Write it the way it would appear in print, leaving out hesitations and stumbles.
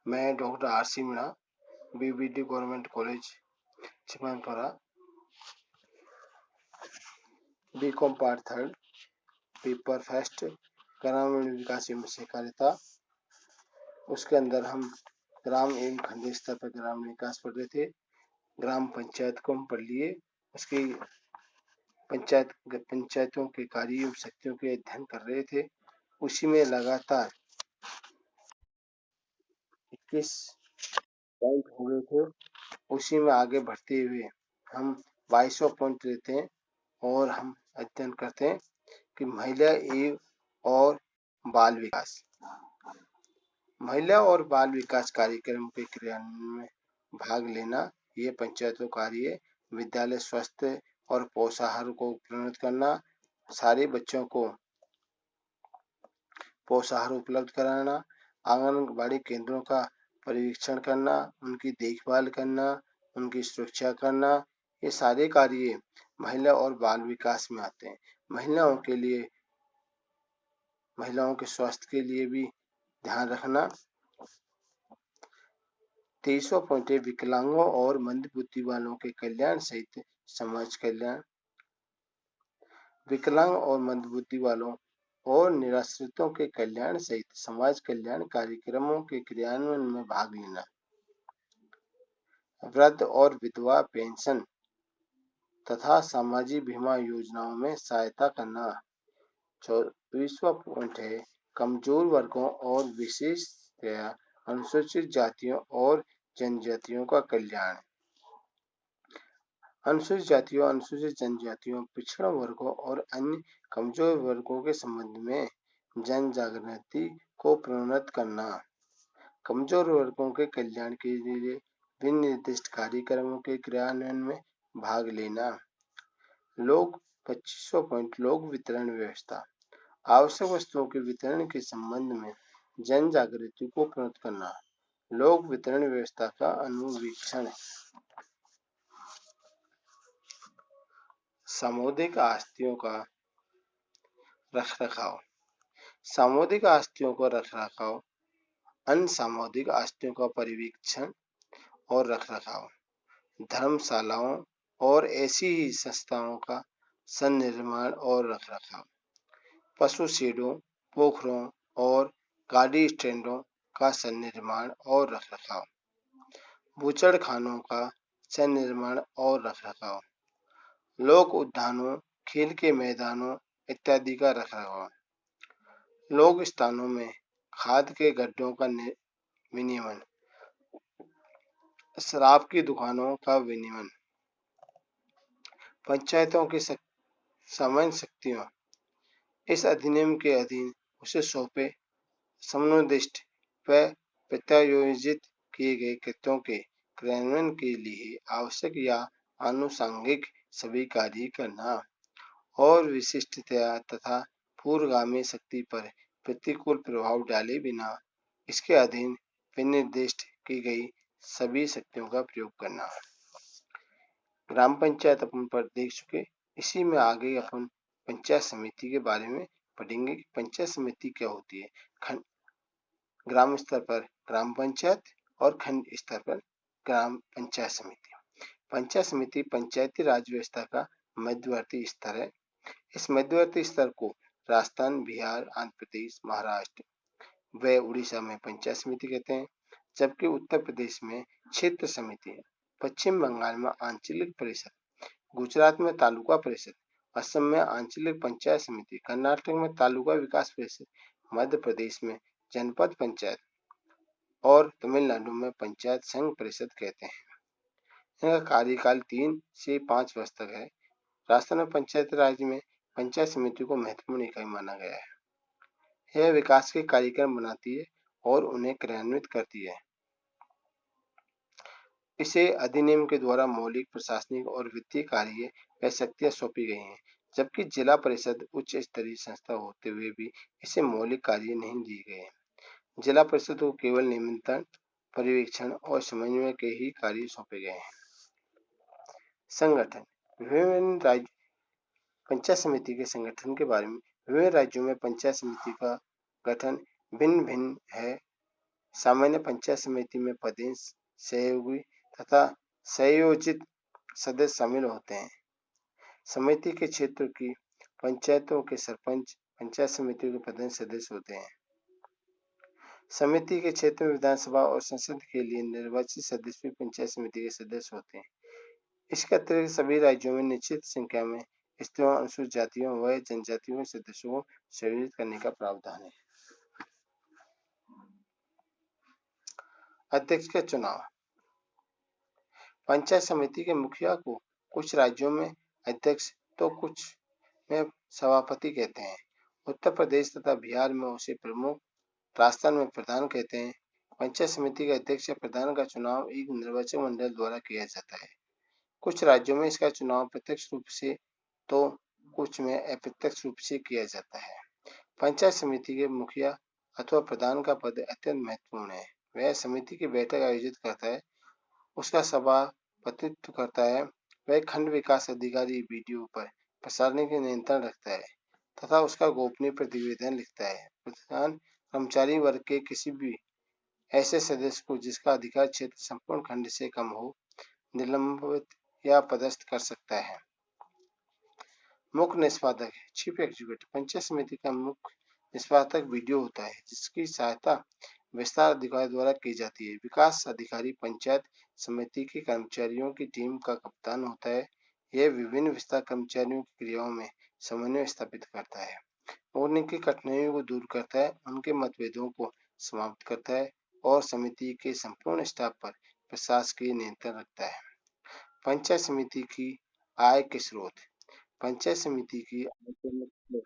मैं doctor R C. Meena, BBD government college Chimanpura, B Com part 3, paper first, ग्रामीण विकास एवं सहकारिता। उसके अंदर हम ग्राम एवं खंड स्तर पर ग्रामीण विकास पढ़ रहे थे। ग्राम पंचायत को हम पढ़ लिए। उसकी पंचायतों के कार्य एवं शक्तियों के अध्ययन कर रहे थे। उसी में लगातार 21 पॉइंट हो गए थे। उसी में आगे बढ़ते हुए हम 2200 पॉइंट लेते हैं और हम अध्ययन करते हैं कि महिला एवं और बाल विकास। महिला और बाल विकास कार्यक्रम के क्रियान्वयन में भाग लेना, ये पंचायतों कार्य विद्यालय स्वास्थ्य और पोषाहार को प्रेरित करना, सारे बच्चों को पोषाहार उपलब्ध कराना, आंगनबाड़ी केंद्रों का परीक्षण करना, उनकी देखभाल करना, उनकी सुरक्षा करना, ये सारे कार्य महिला और बाल विकास में आते हैं। महिलाओं के स्वास्थ्य के लिए भी ध्यान रखना। 2300 पॉइंट विकलांगों और मंद बुद्धि वालों के कल्याण सहित समाज कल्याण। विकलांग और मंद बुद्धि वालों और निराश्रितों के कल्याण सहित समाज कल्याण कार्यक्रमों के क्रियान्वयन में भाग लेना। वृद्ध और विधवा पेंशन तथा सामाजिक बीमा योजनाओं में सहायता करना। 24वां पॉइंट है कमजोर वर्गों और विशेषतया अनुसूचित जातियों और जनजातियों का कल्याण। अनुसूचित जातियों, अनुसूचित जनजातियों, पिछड़ा वर्गों और अन्य कमजोर वर्गों के संबंध में जन जागृति को प्रेरित करना। कमजोर वर्गों के कल्याण के लिए विनिर्दिष्ट कार्यक्रमों के क्रियान्वयन में भाग लेना। 2500 पॉइंट लोक वितरण व्यवस्था। आवश्यक वस्तुओं के वितरण के संबंध में जन जागृति को प्रेरित करना। लोक वितरण व्यवस्था का अनुवीक्षण। सामुदायिक आस्तियों का रखरखाव। सामुदायिक आस्तियों का रखरखाव, अनसामुदायिक आस्तियों का परिवीक्षण और रखरखाव, धर्मशालाओं और ऐसी ही संस्थाओं का सन्निर्माण और रखरखाव, पशु शेडों, पोखरों और गाड़ी स्टैंडों का सन्निर्माण और रखरखाव, बूचड़खानों का सन्निर्माण और रखरखाव, लोक उद्यानों, खेल के मैदानों इत्यादि का रखरखाव, लोक स्थानों में खाद के गड्ढों का विनियमन, शराब की दुकानों का विनियमन, पंचायतों की सामान्य शक्तियों इस अधिनियम के अधीन उसे सौंपे समनुदिष्ट व प्रत्यायोजित किए गए कृत्यों के क्रियान्वयन के लिए आवश्यक या आनुषंगिक सभी कार्य करना और विशिष्टता तथा पूर्वगामी शक्ति पर प्रतिकूल प्रभाव डाले बिना इसके अधीन विनिर्दिष्ट की गई सभी शक्तियों का प्रयोग करना। ग्राम पंचायत अपन पर देख चुके। इसी में आगे अपन पंचायत समिति के बारे में पढ़ेंगे कि पंचायत समिति क्या होती है। ग्राम स्तर पर ग्राम पंचायत और खंड स्तर पर ग्राम पंचायत समिति। पंचायत समिति पंचायती राज व्यवस्था का मध्यवर्ती स्तर है। इस मध्यवर्ती स्तर को राजस्थान, बिहार, आंध्र प्रदेश, महाराष्ट्र व उड़ीसा में पंचायत समिति कहते हैं, जबकि उत्तर प्रदेश में क्षेत्र समिति है, पश्चिम बंगाल में आंचलिक परिषद, गुजरात में तालुका परिषद, असम में आंचलिक पंचायत समिति, कर्नाटक में तालुका विकास परिषद, मध्य प्रदेश में जनपद पंचायत और तमिलनाडु में पंचायत संघ परिषद कहते हैं। इनका कार्यकाल 3 से 5 वर्ष तक है। राजस्थान में पंचायत राज में पंचायत समिति को महत्वपूर्ण इकाई माना गया है। यह विकास के कार्यक्रम बनाती है और उन्हें क्रियान्वित करती है। इसे अधिनियम के द्वारा मौलिक प्रशासनिक और वित्तीय कार्य व शक्तियां सौंपी गई हैं, जबकि जिला परिषद उच्च स्तरीय संस्था होते हुए भी इसे मौलिक कार्य नहीं दिए गए हैं। जिला परिषद को केवल नियंत्रण, पर्यवेक्षण और समन्वय के ही कार्य सौंपे गए हैं। संगठन। विभिन्न राज्य पंचायत समिति के संगठन के बारे में। विभिन्न राज्यों में पंचायत समिति का गठन भिन्न भिन्न है। सामान्य पंचायत समिति में पदेश, सहयोगी तथा संयोजित सदस्य शामिल होते हैं। समिति के क्षेत्र की पंचायतों के सरपंच पंचायत समितियों के प्रधान सदस्य होते हैं। समिति के क्षेत्र में विधानसभा और संसद के लिए निर्वाचित सदस्य भी पंचायत समिति के सदस्य होते हैं। इसके अतिरिक्त सभी राज्यों में निश्चित संख्या में स्त्रियों, अनुसूचित जातियों व जनजातियों के सदस्यों को संयोजित करने का प्रावधान है। अध्यक्ष का चुनाव। पंचायत समिति के मुखिया को कुछ राज्यों में अध्यक्ष तो कुछ में सभापति कहते हैं। उत्तर प्रदेश तथा बिहार में उसे प्रमुख, राजस्थान में प्रधान कहते हैं। पंचायत समिति के अध्यक्ष या प्रधान का चुनाव एक निर्वाचक मंडल द्वारा किया जाता है। कुछ राज्यों में इसका चुनाव प्रत्यक्ष रूप से तो कुछ में अप्रत्यक्ष रूप से किया जाता है। पंचायत समिति के मुखिया अथवा प्रधान का पद अत्यंत महत्वपूर्ण है। वह समिति की बैठक आयोजित करता है, उसका सभापतित्व करता है, वह खंड विकास अधिकारी बीडीओ पर प्रसारण के नियंत्रण रखता है तथा उसका गोपनीय प्रतिवेदन लिखता है। प्रधान कर्मचारी वर्ग के किसी भी ऐसे सदस्य को जिसका अधिकार क्षेत्र संपूर्ण खंड से कम हो, निलंबित या पदस्थ कर सकता है। मुख्य निष्पादक है चीफ एग्जीक्यूटिव। पंचायत समिति का मुख्य निष्पादक बीडीओ होता है, जिसकी सहायता विस्तार अधिकारी द्वारा की जाती है। विकास अधिकारी पंचायत समिति के कर्मचारियों की टीम का कप्तान होता है। यह विभिन्न विस्तार कर्मचारियों की क्रियाओं में समन्वय स्थापित करता है, उनकी कठिनाइयों को दूर करता है, उनके मतभेदों को समाप्त करता है और समिति के संपूर्ण स्टाफ पर प्रशासकीय नियंत्रण रखता है। पंचायत समिति की आय के स्रोत। पंचायत समिति की आय के मुख्य